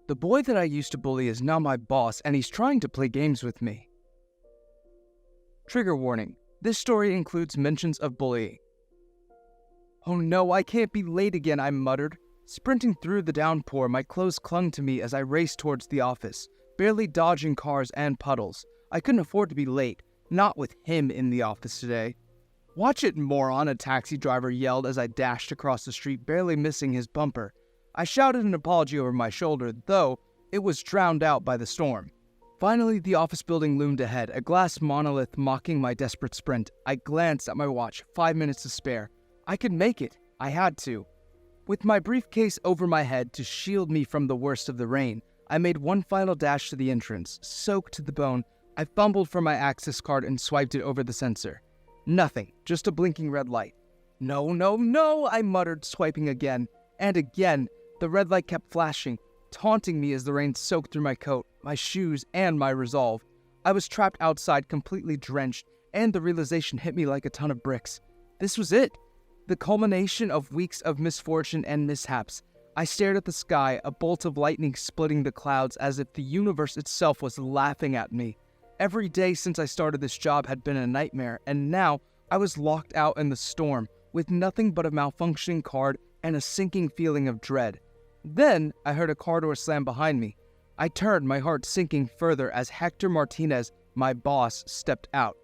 The boy that I used to bully is now my boss, and he's trying to play games with me. Trigger warning. This story includes mentions of bullying. Oh no, I can't be late again, I muttered. Sprinting through the downpour, my clothes clung to me as I raced towards the office, barely dodging cars and puddles. I couldn't afford to be late, not with him in the office today. "Watch it, moron," a taxi driver yelled as I dashed across the street, barely missing his bumper. I shouted an apology over my shoulder, though it was drowned out by the storm. Finally, the office building loomed ahead, a glass monolith mocking my desperate sprint. I glanced at my watch, 5 minutes to spare. I could make it. I had to. With my briefcase over my head to shield me from the worst of the rain, I made one final dash to the entrance. Soaked to the bone, I fumbled for my access card and swiped it over the sensor. Nothing, just a blinking red light. "No, no, no," I muttered, swiping again. And again, the red light kept flashing, taunting me as the rain soaked through my coat, my shoes, and my resolve. I was trapped outside, completely drenched, and the realization hit me like a ton of bricks. This was it. The culmination of weeks of misfortune and mishaps. I stared at the sky, a bolt of lightning splitting the clouds as if the universe itself was laughing at me. Every day since I started this job had been a nightmare, and now I was locked out in the storm, with nothing but a malfunctioning card and a sinking feeling of dread. Then I heard a car door slam behind me. I turned, my heart sinking further as Hector Martinez, my boss, stepped out.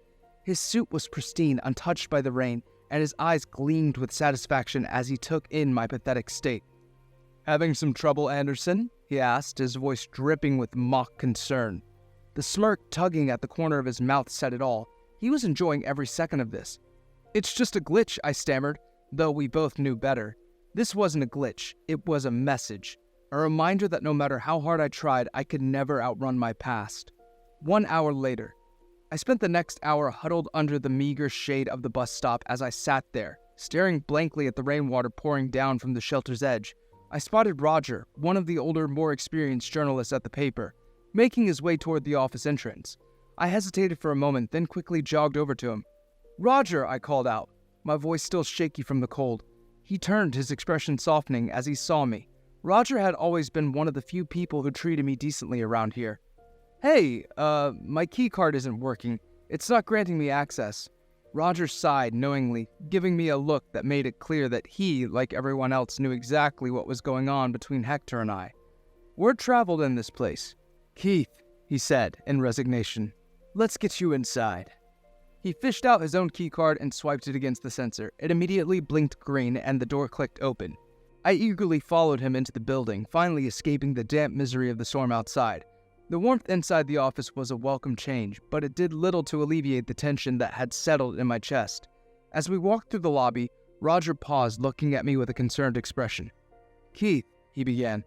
His suit was pristine, untouched by the rain, and his eyes gleamed with satisfaction as he took in my pathetic state. "Having some trouble, Anderson?" he asked, his voice dripping with mock concern. The smirk tugging at the corner of his mouth said it all. He was enjoying every second of this. "It's just a glitch," I stammered, though we both knew better. This wasn't a glitch, it was a message. A reminder that no matter how hard I tried, I could never outrun my past. 1 hour later. I spent the next hour huddled under the meager shade of the bus stop as I sat there, staring blankly at the rainwater pouring down from the shelter's edge. I spotted Roger, one of the older, more experienced journalists at the paper, making his way toward the office entrance. I hesitated for a moment, then quickly jogged over to him. "Roger," I called out, my voice still shaky from the cold. He turned, his expression softening as he saw me. Roger had always been one of the few people who treated me decently around here. "Hey, my key card isn't working. It's not granting me access." Roger sighed knowingly, giving me a look that made it clear that he, like everyone else, knew exactly what was going on between Hector and I. "Word traveled in this place. Keith," he said in resignation, "let's get you inside." He fished out his own keycard and swiped it against the sensor. It immediately blinked green and the door clicked open. I eagerly followed him into the building, finally escaping the damp misery of the storm outside. The warmth inside the office was a welcome change, but it did little to alleviate the tension that had settled in my chest. As we walked through the lobby, Roger paused, looking at me with a concerned expression. "Keith," he began,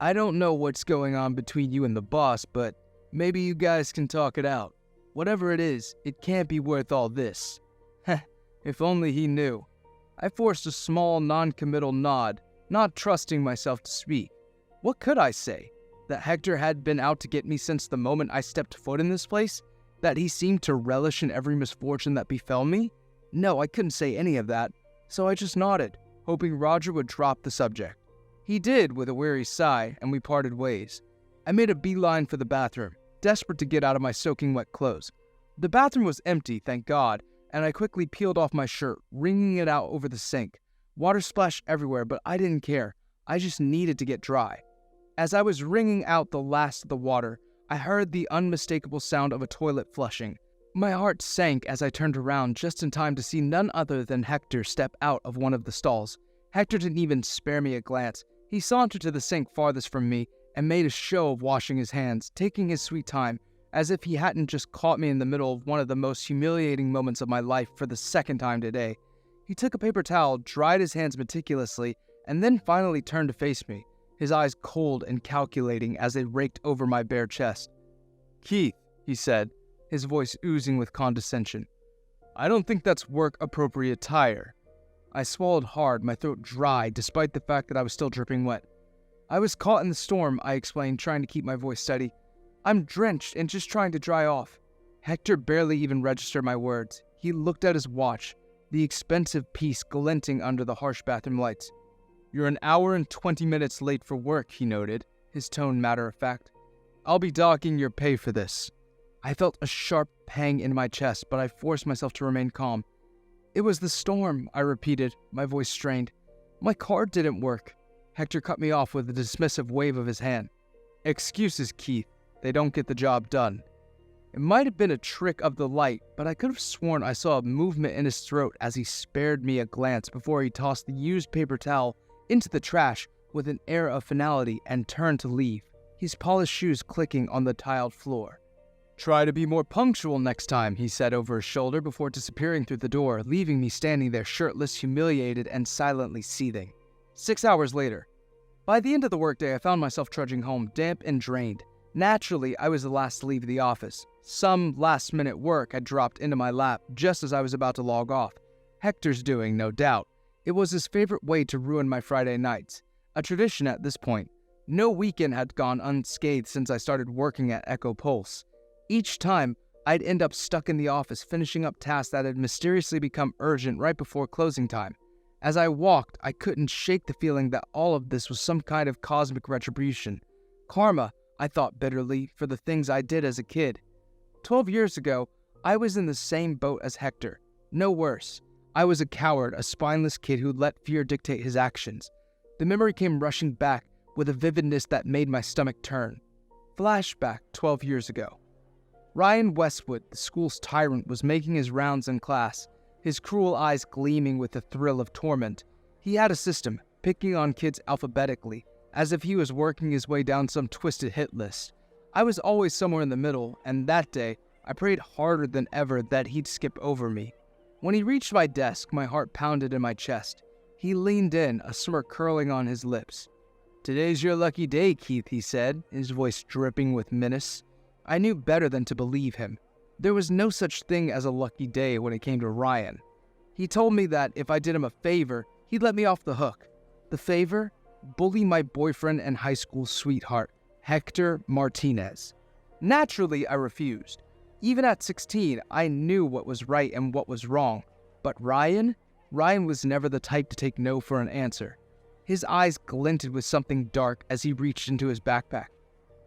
"I don't know what's going on between you and the boss, but maybe you guys can talk it out. Whatever it is, it can't be worth all this." Heh, if only he knew. I forced a small, non-committal nod, not trusting myself to speak. What could I say? That Hector had been out to get me since the moment I stepped foot in this place? That he seemed to relish in every misfortune that befell me? No, I couldn't say any of that, so I just nodded, hoping Roger would drop the subject. He did with a weary sigh, and we parted ways. I made a beeline for the bathroom, desperate to get out of my soaking wet clothes. The bathroom was empty, thank God, and I quickly peeled off my shirt, wringing it out over the sink. Water splashed everywhere, but I didn't care. I just needed to get dry. As I was wringing out the last of the water, I heard the unmistakable sound of a toilet flushing. My heart sank as I turned around just in time to see none other than Hector step out of one of the stalls. Hector didn't even spare me a glance. He sauntered to the sink farthest from me and made a show of washing his hands, taking his sweet time, as if he hadn't just caught me in the middle of one of the most humiliating moments of my life for the second time today. He took a paper towel, dried his hands meticulously, and then finally turned to face me, his eyes cold and calculating as they raked over my bare chest. "Keith," he said, his voice oozing with condescension, "I don't think that's work-appropriate attire." I swallowed hard, my throat dry, despite the fact that I was still dripping wet. "I was caught in the storm," I explained, trying to keep my voice steady. "I'm drenched and just trying to dry off." Hector barely even registered my words. He looked at his watch, the expensive piece glinting under the harsh bathroom lights. "You're an hour and 20 minutes late for work," he noted, his tone matter-of-fact. "I'll be docking your pay for this." I felt a sharp pang in my chest, but I forced myself to remain calm. "It was the storm," I repeated, my voice strained. "My card didn't work." Hector cut me off with a dismissive wave of his hand. "Excuses, Keith. They don't get the job done." It might have been a trick of the light, but I could have sworn I saw a movement in his throat as he spared me a glance before he tossed the used paper towel into the trash with an air of finality and turned to leave, his polished shoes clicking on the tiled floor. "Try to be more punctual next time," he said over his shoulder before disappearing through the door, leaving me standing there shirtless, humiliated, and silently seething. 6 hours later. By the end of the workday, I found myself trudging home, damp and drained. Naturally, I was the last to leave the office. Some last-minute work had dropped into my lap just as I was about to log off. Hector's doing, no doubt. It was his favorite way to ruin my Friday nights. A tradition at this point. No weekend had gone unscathed since I started working at Echo Pulse. Each time, I'd end up stuck in the office finishing up tasks that had mysteriously become urgent right before closing time. As I walked, I couldn't shake the feeling that all of this was some kind of cosmic retribution. Karma, I thought bitterly, for the things I did as a kid. 12 years ago, I was in the same boat as Hector. No worse. I was a coward, a spineless kid who let fear dictate his actions. The memory came rushing back with a vividness that made my stomach turn. Flashback 12 years ago. Ryan Westwood, the school's tyrant, was making his rounds in class, his cruel eyes gleaming with the thrill of torment. He had a system, picking on kids alphabetically, as if he was working his way down some twisted hit list. I was always somewhere in the middle, and that day, I prayed harder than ever that he'd skip over me. When he reached my desk, my heart pounded in my chest. He leaned in, a smirk curling on his lips. "Today's your lucky day, Keith," he said, his voice dripping with menace. I knew better than to believe him. There was no such thing as a lucky day when it came to Ryan. He told me that if I did him a favor, he'd let me off the hook. The favor? Bully my boyfriend and high school sweetheart, Hector Martinez. Naturally, I refused. Even at 16, I knew what was right and what was wrong. But Ryan was never the type to take no for an answer. His eyes glinted with something dark as he reached into his backpack.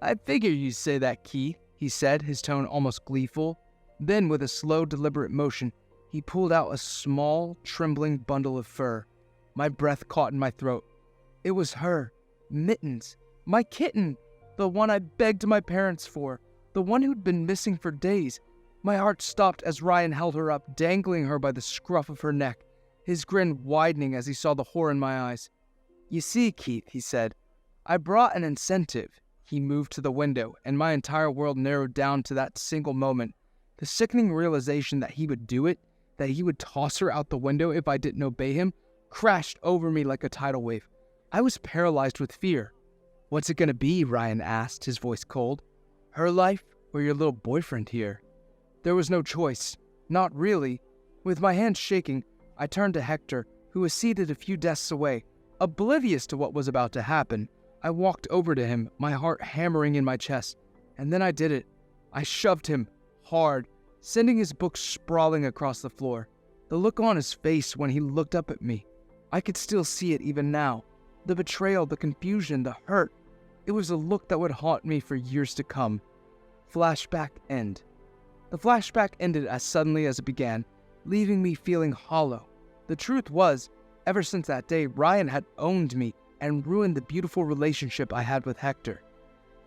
"I figured you'd say that, Keith," he said, his tone almost gleeful. Then, with a slow, deliberate motion, he pulled out a small, trembling bundle of fur. My breath caught in my throat. It was her, Mittens, my kitten, the one I begged my parents for, the one who'd been missing for days. My heart stopped as Ryan held her up, dangling her by the scruff of her neck, his grin widening as he saw the horror in my eyes. "You see, Keith," he said, "I brought an incentive." He moved to the window, and my entire world narrowed down to that single moment. The sickening realization that he would do it, that he would toss her out the window if I didn't obey him, crashed over me like a tidal wave. I was paralyzed with fear. "What's it gonna be?" Ryan asked, his voice cold. "Her life or your little boyfriend here?" There was no choice. Not really. With my hands shaking, I turned to Hector, who was seated a few desks away. Oblivious to what was about to happen, I walked over to him, my heart hammering in my chest. And then I did it. I shoved him, hard, sending his book sprawling across the floor. The look on his face when he looked up at me. I could still see it even now. The betrayal, the confusion, the hurt. It was a look that would haunt me for years to come. Flashback end. The flashback ended as suddenly as it began, leaving me feeling hollow. The truth was, ever since that day, Ryan had owned me and ruined the beautiful relationship I had with Hector.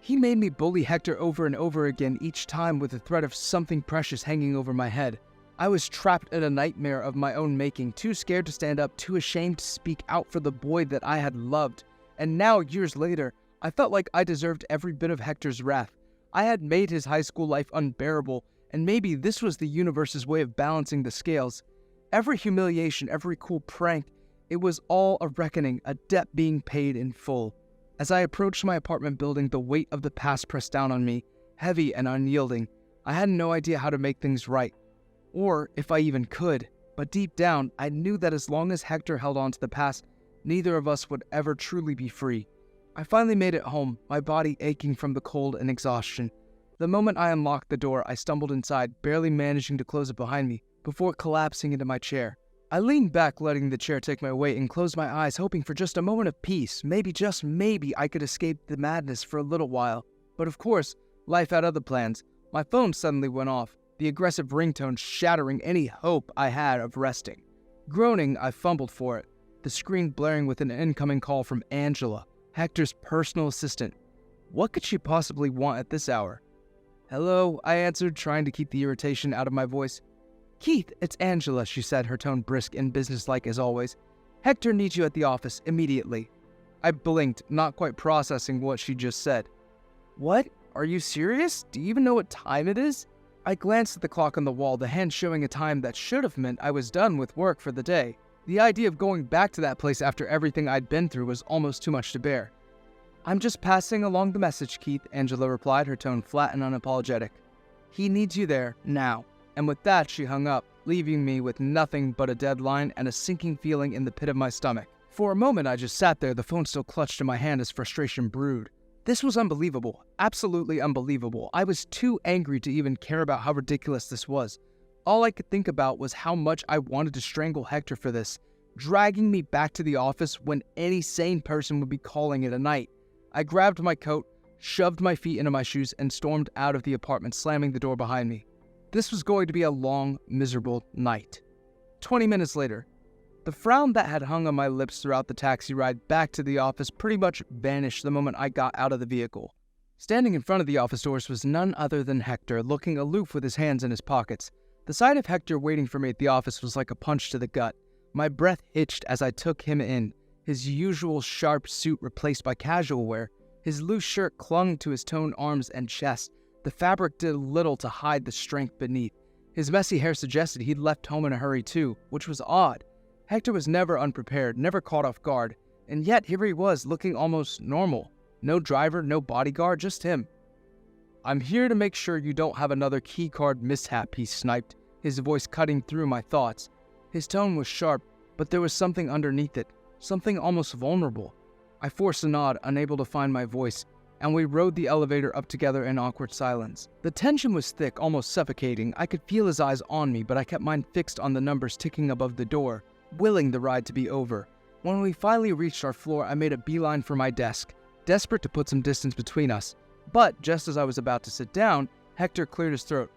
He made me bully Hector over and over again, each time with the threat of something precious hanging over my head. I was trapped in a nightmare of my own making, too scared to stand up, too ashamed to speak out for the boy that I had loved. And now, years later, I felt like I deserved every bit of Hector's wrath. I had made his high school life unbearable, and maybe this was the universe's way of balancing the scales. Every humiliation, every cool prank, it was all a reckoning, a debt being paid in full. As I approached my apartment building, the weight of the past pressed down on me, heavy and unyielding. I had no idea how to make things right, or if I even could. But deep down, I knew that as long as Hector held on to the past, neither of us would ever truly be free. I finally made it home, my body aching from the cold and exhaustion. The moment I unlocked the door, I stumbled inside, barely managing to close it behind me, before collapsing into my chair. I leaned back, letting the chair take my weight, and closed my eyes, hoping for just a moment of peace. Maybe, just maybe, I could escape the madness for a little while. But of course, life had other plans. My phone suddenly went off, the aggressive ringtone shattering any hope I had of resting. Groaning, I fumbled for it, the screen blaring with an incoming call from Angela, Hector's personal assistant. What could she possibly want at this hour? "Hello," I answered, trying to keep the irritation out of my voice. "Keith, it's Angela," she said, her tone brisk and businesslike as always. "Hector needs you at the office, immediately." I blinked, not quite processing what she just said. "What? Are you serious? Do you even know what time it is?" I glanced at the clock on the wall, the hand showing a time that should have meant I was done with work for the day. The idea of going back to that place after everything I'd been through was almost too much to bear. "I'm just passing along the message, Keith," Angela replied, her tone flat and unapologetic. "He needs you there, now." And with that, she hung up, leaving me with nothing but a deadline and a sinking feeling in the pit of my stomach. For a moment, I just sat there, the phone still clutched in my hand as frustration brewed. This was unbelievable, absolutely unbelievable. I was too angry to even care about how ridiculous this was. All I could think about was how much I wanted to strangle Hector for this, dragging me back to the office when any sane person would be calling it a night. I grabbed my coat, shoved my feet into my shoes, and stormed out of the apartment, slamming the door behind me. This was going to be a long, miserable night. 20 minutes later, the frown that had hung on my lips throughout the taxi ride back to the office pretty much vanished the moment I got out of the vehicle. Standing in front of the office doors was none other than Hector, looking aloof with his hands in his pockets. The sight of Hector waiting for me at the office was like a punch to the gut. My breath hitched as I took him in, his usual sharp suit replaced by casual wear. His loose shirt clung to his toned arms and chest. The fabric did little to hide the strength beneath. His messy hair suggested he'd left home in a hurry too, which was odd. Hector was never unprepared, never caught off guard, and yet here he was, looking almost normal. No driver, no bodyguard, just him. "I'm here to make sure you don't have another keycard mishap," he sniped, his voice cutting through my thoughts. His tone was sharp, but there was something underneath it, something almost vulnerable. I forced a nod, unable to find my voice, and we rode the elevator up together in awkward silence. The tension was thick, almost suffocating. I could feel his eyes on me, but I kept mine fixed on the numbers ticking above the door, willing the ride to be over. When we finally reached our floor, I made a beeline for my desk, desperate to put some distance between us. But just as I was about to sit down, Hector cleared his throat.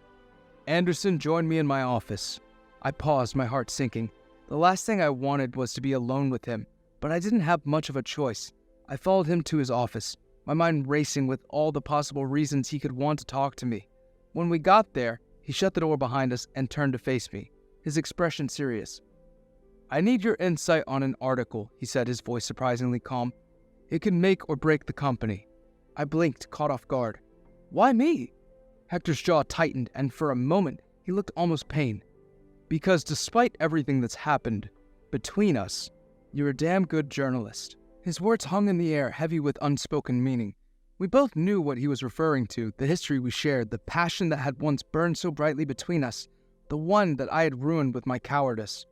"Anderson joined me in my office." I paused, my heart sinking. The last thing I wanted was to be alone with him, but I didn't have much of a choice. I followed him to his office, my mind racing with all the possible reasons he could want to talk to me. When we got there, he shut the door behind us and turned to face me, his expression serious. "I need your insight on an article," he said, his voice surprisingly calm. "It can make or break the company." I blinked, caught off guard. "Why me?" Hector's jaw tightened, and for a moment, he looked almost pained. "Because despite everything that's happened between us, you're a damn good journalist." His words hung in the air, heavy with unspoken meaning. We both knew what he was referring to, the history we shared, the passion that had once burned so brightly between us, the one that I had ruined with my cowardice.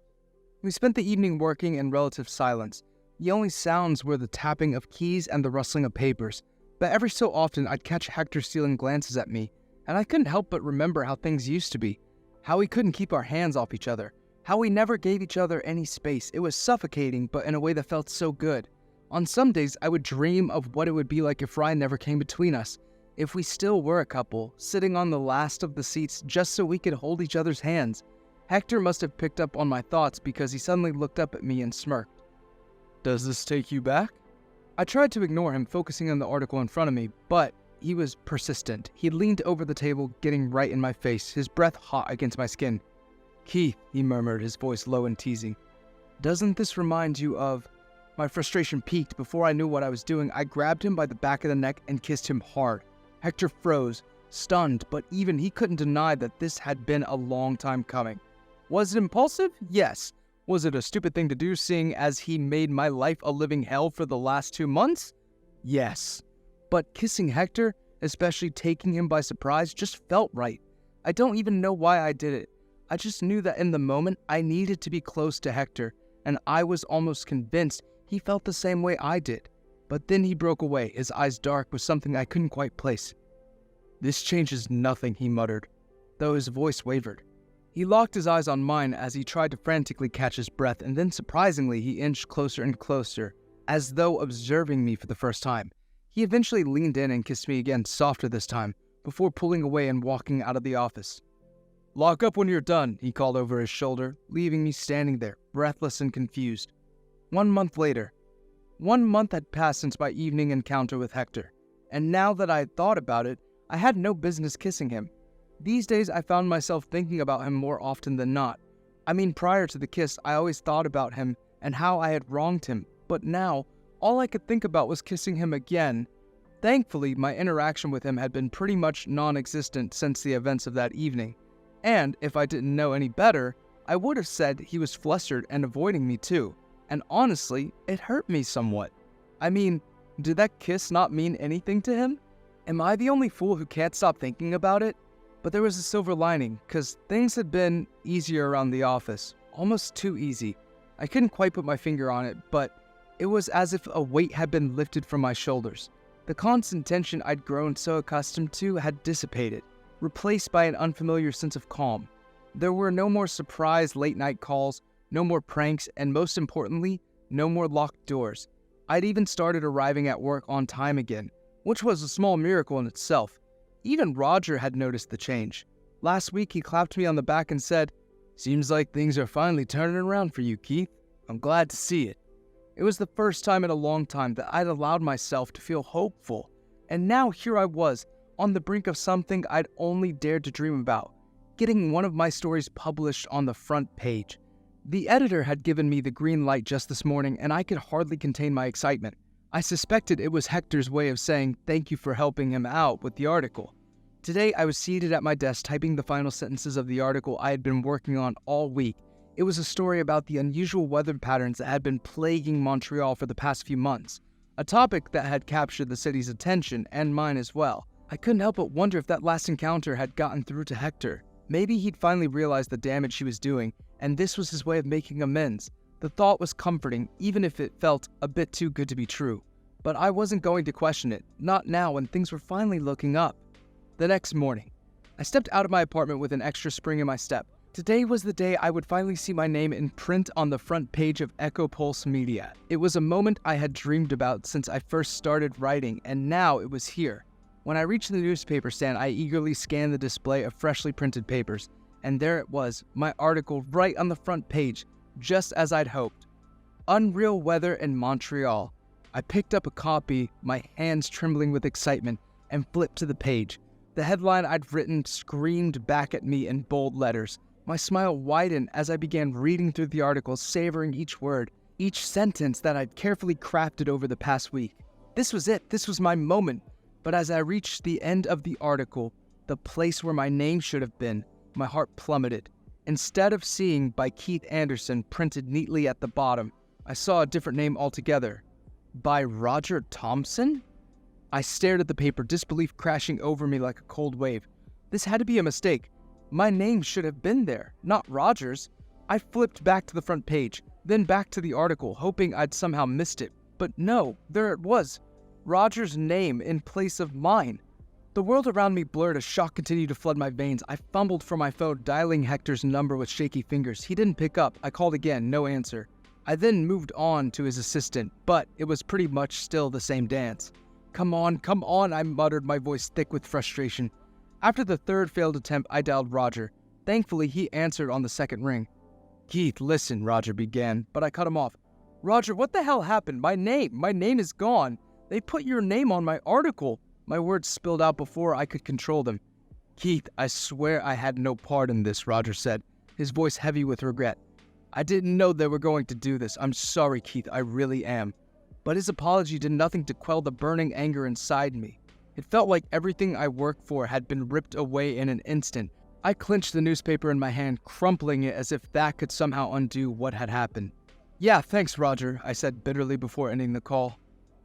We spent the evening working in relative silence. The only sounds were the tapping of keys and the rustling of papers, but every so often I'd catch Hector stealing glances at me, and I couldn't help but remember how things used to be, how we couldn't keep our hands off each other, how we never gave each other any space. It was suffocating, but in a way that felt so good. On some days, I would dream of what it would be like if Ryan never came between us, if we still were a couple, sitting on the last of the seats just so we could hold each other's hands. Hector must have picked up on my thoughts because he suddenly looked up at me and smirked. "Does this take you back?" I tried to ignore him, focusing on the article in front of me, but he was persistent. He leaned over the table, getting right in my face, his breath hot against my skin. "Keith," he murmured, his voice low and teasing, "doesn't this remind you of—" My frustration peaked. Before I knew what I was doing, I grabbed him by the back of the neck and kissed him hard. Hector froze, stunned, but even he couldn't deny that this had been a long time coming. Was it impulsive? Yes. Was it a stupid thing to do, seeing as he made my life a living hell for the last 2 months? Yes. But kissing Hector, especially taking him by surprise, just felt right. I don't even know why I did it. I just knew that in the moment I needed to be close to Hector, and I was almost convinced he felt the same way I did. But then he broke away, his eyes dark with something I couldn't quite place. "This changes nothing," he muttered, though his voice wavered. He locked his eyes on mine as he tried to frantically catch his breath, and then surprisingly he inched closer and closer, as though observing me for the first time. He eventually leaned in and kissed me again, softer this time, before pulling away and walking out of the office. "Lock up when you're done," he called over his shoulder, leaving me standing there, breathless and confused. 1 month later. 1 month had passed since my evening encounter with Hector, and now that I had thought about it, I had no business kissing him. These days I found myself thinking about him more often than not. I mean, prior to the kiss, I always thought about him and how I had wronged him, but now, all I could think about was kissing him again. Thankfully, my interaction with him had been pretty much non-existent since the events of that evening, and if I didn't know any better, I would have said he was flustered and avoiding me too, and honestly, it hurt me somewhat. I mean, did that kiss not mean anything to him? Am I the only fool who can't stop thinking about it? But there was a silver lining, cause things had been easier around the office, almost too easy. I couldn't quite put my finger on it, but it was as if a weight had been lifted from my shoulders. The constant tension I'd grown so accustomed to had dissipated, replaced by an unfamiliar sense of calm. There were no more surprise late-night calls, no more pranks, and most importantly, no more locked doors. I'd even started arriving at work on time again, which was a small miracle in itself. Even Roger had noticed the change. Last week he clapped me on the back and said, "Seems like things are finally turning around for you, Keith. I'm glad to see it." It was the first time in a long time that I'd allowed myself to feel hopeful, and now here I was, on the brink of something I'd only dared to dream about, getting one of my stories published on the front page. The editor had given me the green light just this morning, and I could hardly contain my excitement. I suspected it was Hector's way of saying thank you for helping him out with the article. Today I was seated at my desk typing the final sentences of the article I had been working on all week. It was a story about the unusual weather patterns that had been plaguing Montreal for the past few months, a topic that had captured the city's attention and mine as well. I couldn't help but wonder if that last encounter had gotten through to Hector. Maybe he'd finally realized the damage he was doing, and this was his way of making amends. The thought was comforting, even if it felt a bit too good to be true. But I wasn't going to question it, not now when things were finally looking up. The next morning, I stepped out of my apartment with an extra spring in my step. Today was the day I would finally see my name in print on the front page of Echo Pulse Media. It was a moment I had dreamed about since I first started writing, and now it was here. When I reached the newspaper stand, I eagerly scanned the display of freshly printed papers, and there it was, my article right on the front page, just as I'd hoped. Unreal weather in Montreal. I picked up a copy, my hands trembling with excitement, and flipped to the page. The headline I'd written screamed back at me in bold letters. My smile widened as I began reading through the article, savoring each word, each sentence that I'd carefully crafted over the past week. This was it. This was my moment. But as I reached the end of the article, the place where my name should have been, my heart plummeted. Instead of seeing by Keith Anderson printed neatly at the bottom, I saw a different name altogether. By Roger Thompson? I stared at the paper, disbelief crashing over me like a cold wave. This had to be a mistake. My name should have been there, not Roger's. I flipped back to the front page, then back to the article, hoping I'd somehow missed it. But no, there it was. Roger's name in place of mine. The world around me blurred as shock continued to flood my veins. I fumbled for my phone, dialing Hector's number with shaky fingers. He didn't pick up. I called again, no answer. I then moved on to his assistant, but it was pretty much still the same dance. Come on, I muttered, my voice thick with frustration. After the third failed attempt, I dialed Roger. Thankfully, he answered on the second ring. "Keith, listen," Roger began, but I cut him off. "Roger, what the hell happened? My name is gone. They put your name on my article." My words spilled out before I could control them. "Keith, I swear I had no part in this," Roger said, his voice heavy with regret. "I didn't know they were going to do this. I'm sorry, Keith, I really am." But his apology did nothing to quell the burning anger inside me. It felt like everything I worked for had been ripped away in an instant. I clenched the newspaper in my hand, crumpling it as if that could somehow undo what had happened. "Yeah, thanks, Roger," I said bitterly before ending the call.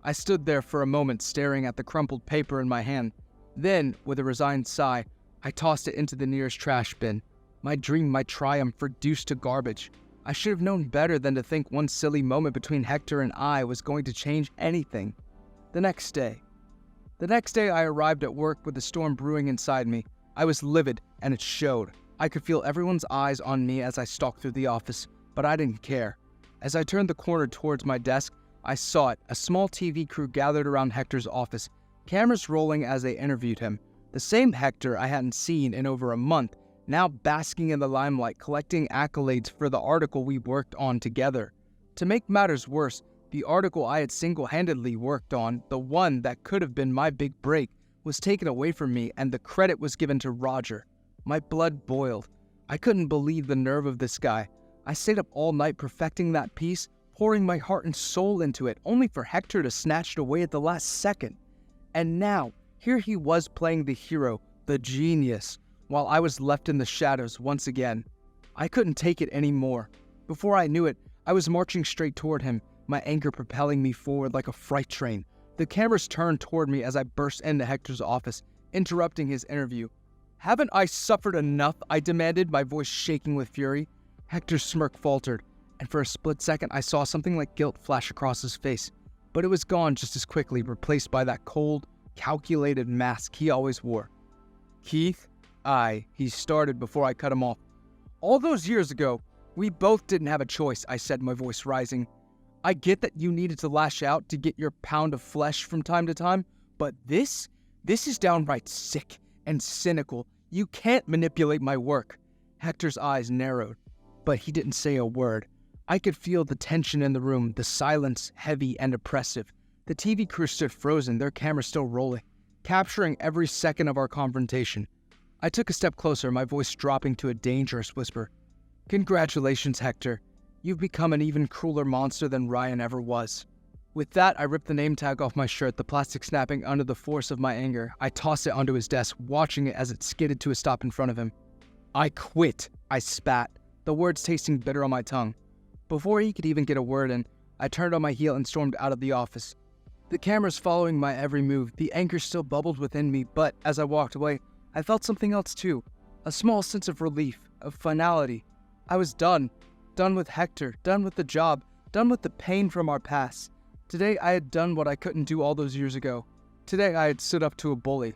I stood there for a moment staring at the crumpled paper in my hand. Then, with a resigned sigh, I tossed it into the nearest trash bin. My dream, my triumph, reduced to garbage. I should have known better than to think one silly moment between Hector and I was going to change anything. The next day I arrived at work with the storm brewing inside me. I was livid, and it showed. I could feel everyone's eyes on me as I stalked through the office, but I didn't care. As I turned the corner towards my desk, I saw it, a small TV crew gathered around Hector's office, cameras rolling as they interviewed him. The same Hector I hadn't seen in over a month, now basking in the limelight, collecting accolades for the article we worked on together. To make matters worse, the article I had single-handedly worked on, the one that could have been my big break, was taken away from me and the credit was given to Roger. My blood boiled. I couldn't believe the nerve of this guy. I stayed up all night perfecting that piece, pouring my heart and soul into it, only for Hector to snatch it away at the last second. And now, here he was playing the hero, the genius, while I was left in the shadows once again. I couldn't take it anymore. Before I knew it, I was marching straight toward him, my anger propelling me forward like a freight train. The cameras turned toward me as I burst into Hector's office, interrupting his interview. "Haven't I suffered enough?" I demanded, my voice shaking with fury. Hector's smirk faltered, and for a split second I saw something like guilt flash across his face. But it was gone just as quickly, replaced by that cold, calculated mask he always wore. "Keith," he started before I cut him off. "All those years ago, we both didn't have a choice," I said, my voice rising. "I get that you needed to lash out to get your pound of flesh from time to time, but this is downright sick and cynical. You can't manipulate my work." Hector's eyes narrowed, but he didn't say a word. I could feel the tension in the room, the silence heavy and oppressive. The TV crew stood frozen, their cameras still rolling, capturing every second of our confrontation. I took a step closer, my voice dropping to a dangerous whisper. "Congratulations, Hector. You've become an even crueler monster than Ryan ever was." With that, I ripped the name tag off my shirt, the plastic snapping under the force of my anger. I tossed it onto his desk, watching it as it skidded to a stop in front of him. "I quit," I spat, the words tasting bitter on my tongue. Before he could even get a word in, I turned on my heel and stormed out of the office. The cameras following my every move, the anger still bubbled within me, but as I walked away, I felt something else too. A small sense of relief, of finality. I was done. Done with Hector, done with the job, done with the pain from our past. Today I had done what I couldn't do all those years ago. Today I had stood up to a bully.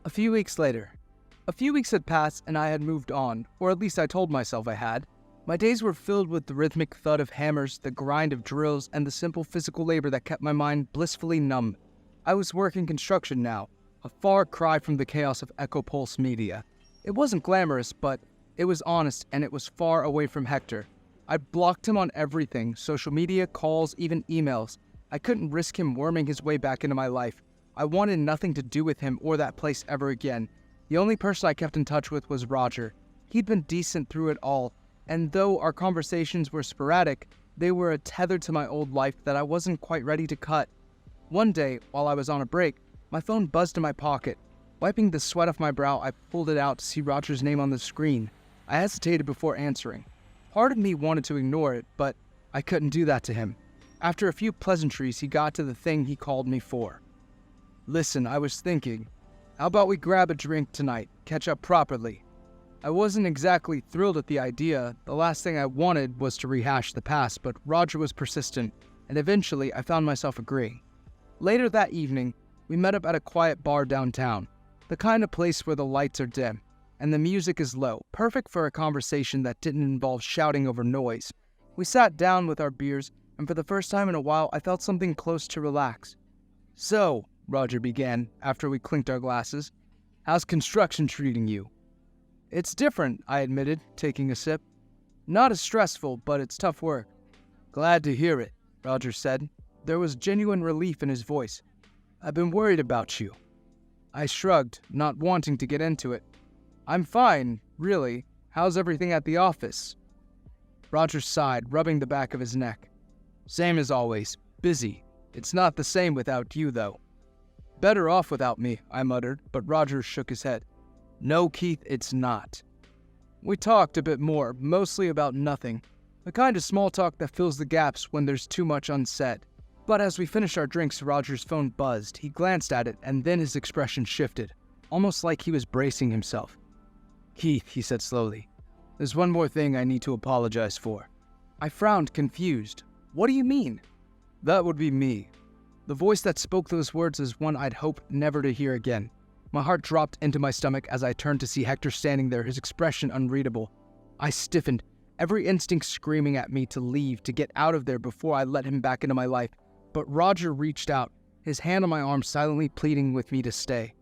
A few weeks had passed and I had moved on, or at least I told myself I had. My days were filled with the rhythmic thud of hammers, the grind of drills, and the simple physical labor that kept my mind blissfully numb. I was working construction now, a far cry from the chaos of Echo Pulse media. It wasn't glamorous, but it was honest and it was far away from Hector. I'd blocked him on everything, social media, calls, even emails. I couldn't risk him worming his way back into my life. I wanted nothing to do with him or that place ever again. The only person I kept in touch with was Roger. He'd been decent through it all, and though our conversations were sporadic, they were a tether to my old life that I wasn't quite ready to cut. One day, while I was on a break, my phone buzzed in my pocket. Wiping the sweat off my brow, I pulled it out to see Roger's name on the screen. I hesitated before answering. Part of me wanted to ignore it, but I couldn't do that to him. After a few pleasantries, he got to the thing he called me for. "Listen, I was thinking, how about we grab a drink tonight, catch up properly?" I wasn't exactly thrilled at the idea. The last thing I wanted was to rehash the past, but Roger was persistent, and eventually I found myself agreeing. Later that evening, we met up at a quiet bar downtown, the kind of place where the lights are dim, and the music is low, perfect for a conversation that didn't involve shouting over noise. We sat down with our beers, and for the first time in a while, I felt something close to relax. "So," Roger began, after we clinked our glasses, "how's construction treating you?" "It's different," I admitted, taking a sip. "Not as stressful, but it's tough work." "Glad to hear it," Roger said. There was genuine relief in his voice. "I've been worried about you." I shrugged, not wanting to get into it. "I'm fine, really. How's everything at the office?" Roger sighed, rubbing the back of his neck. "Same as always. Busy. It's not the same without you, though." "Better off without me," I muttered, but Roger shook his head. "No, Keith, it's not." We talked a bit more, mostly about nothing. The kind of small talk that fills the gaps when there's too much unsaid. But as we finished our drinks, Roger's phone buzzed. He glanced at it, and then his expression shifted, almost like he was bracing himself. "Keith," he said slowly, "there's one more thing I need to apologize for." I frowned, confused. "What do you mean?" "That would be me." The voice that spoke those words is one I'd hoped never to hear again. My heart dropped into my stomach as I turned to see Hector standing there, his expression unreadable. I stiffened, every instinct screaming at me to leave, to get out of there before I let him back into my life. But Roger reached out, his hand on my arm silently pleading with me to stay.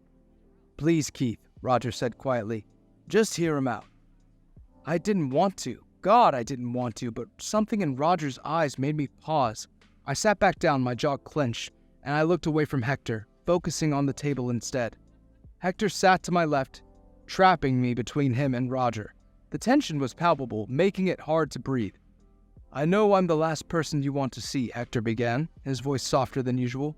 "Please, Keith," Roger said quietly. "Just hear him out." I didn't want to. God, I didn't want to, but something in Roger's eyes made me pause. I sat back down, my jaw clenched, and I looked away from Hector, focusing on the table instead. Hector sat to my left, trapping me between him and Roger. The tension was palpable, making it hard to breathe. "I know I'm the last person you want to see," Hector began, his voice softer than usual.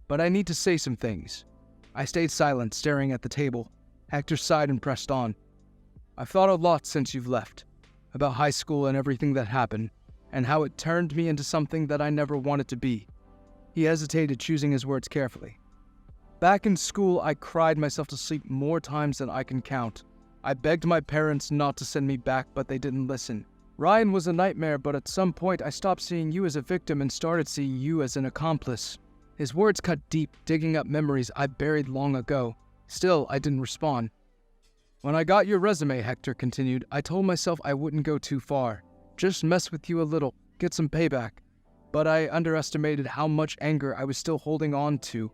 "But I need to say some things." I stayed silent, staring at the table. Hector sighed and pressed on. "I've thought a lot since you've left, about high school and everything that happened, and how it turned me into something that I never wanted to be." He hesitated, choosing his words carefully. "Back in school, I cried myself to sleep more times than I can count. I begged my parents not to send me back, but they didn't listen. Ryan was a nightmare, but at some point I stopped seeing you as a victim and started seeing you as an accomplice." His words cut deep, digging up memories I buried long ago. Still, I didn't respond. "When I got your resume," Hector continued, "I told myself I wouldn't go too far. Just mess with you a little, get some payback. But I underestimated how much anger I was still holding on to,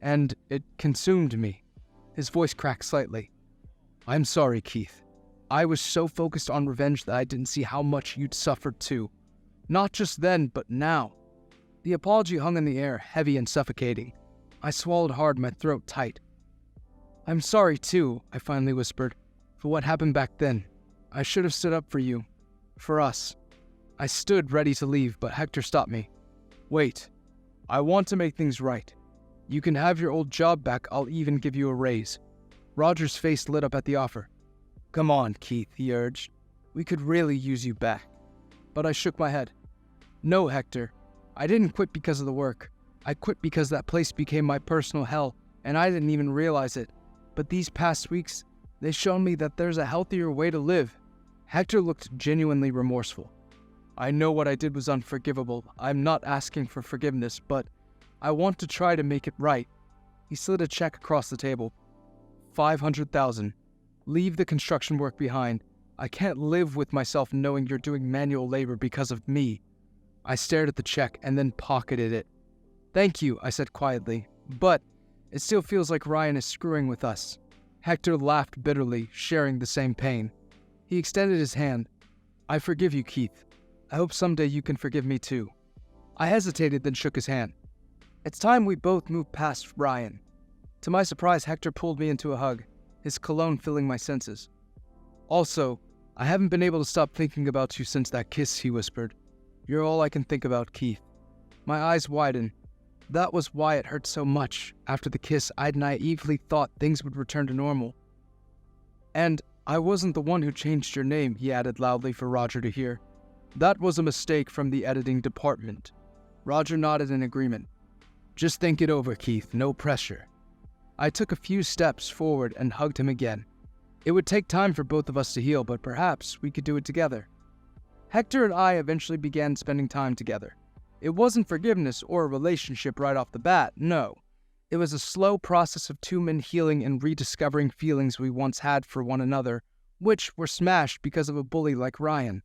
and it consumed me." His voice cracked slightly. "I'm sorry, Keith. I was so focused on revenge that I didn't see how much you'd suffered too. Not just then, but now." The apology hung in the air, heavy and suffocating. I swallowed hard, my throat tight. "I'm sorry too," I finally whispered, "for what happened back then. I should have stood up for you. For us." I stood ready to leave, but Hector stopped me. "Wait. I want to make things right. You can have your old job back. I'll even give you a raise." Roger's face lit up at the offer. "Come on, Keith," he urged. "We could really use you back." But I shook my head. "No, Hector. I didn't quit because of the work. I quit because that place became my personal hell, and I didn't even realize it. But these past weeks, they've shown me that there's a healthier way to live." Hector looked genuinely remorseful. "I know what I did was unforgivable. I'm not asking for forgiveness, but I want to try to make it right." He slid a check across the table. 500,000. Leave the construction work behind. I can't live with myself knowing you're doing manual labor because of me." I stared at the check and then pocketed it. "Thank you," I said quietly, "but it still feels like Ryan is screwing with us." Hector laughed bitterly, sharing the same pain. He extended his hand. "I forgive you, Keith. I hope someday you can forgive me too." I hesitated, then shook his hand. "It's time we both moved past Ryan." To my surprise, Hector pulled me into a hug, his cologne filling my senses. "Also, I haven't been able to stop thinking about you since that kiss," he whispered. "You're all I can think about, Keith." My eyes widened. That was why it hurt so much. After the kiss, I'd naively thought things would return to normal. "And I wasn't the one who changed your name," he added loudly for Roger to hear. "That was a mistake from the editing department." Roger nodded in agreement. "Just think it over, Keith. No pressure." I took a few steps forward and hugged him again. It would take time for both of us to heal, but perhaps we could do it together. Hector and I eventually began spending time together. It wasn't forgiveness or a relationship right off the bat, no. It was a slow process of two men healing and rediscovering feelings we once had for one another, which were smashed because of a bully like Ryan.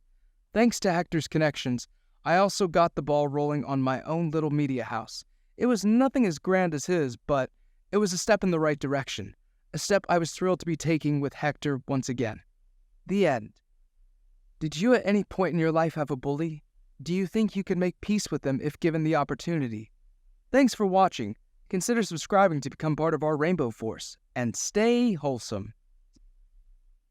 Thanks to Hector's connections, I also got the ball rolling on my own little media house. It was nothing as grand as his, but it was a step in the right direction. A step I was thrilled to be taking with Hector once again. The end. Did you at any point in your life have a bully? Do you think you could make peace with them if given the opportunity? Thanks for watching. Consider subscribing to become part of our Rainbow Force, and stay wholesome.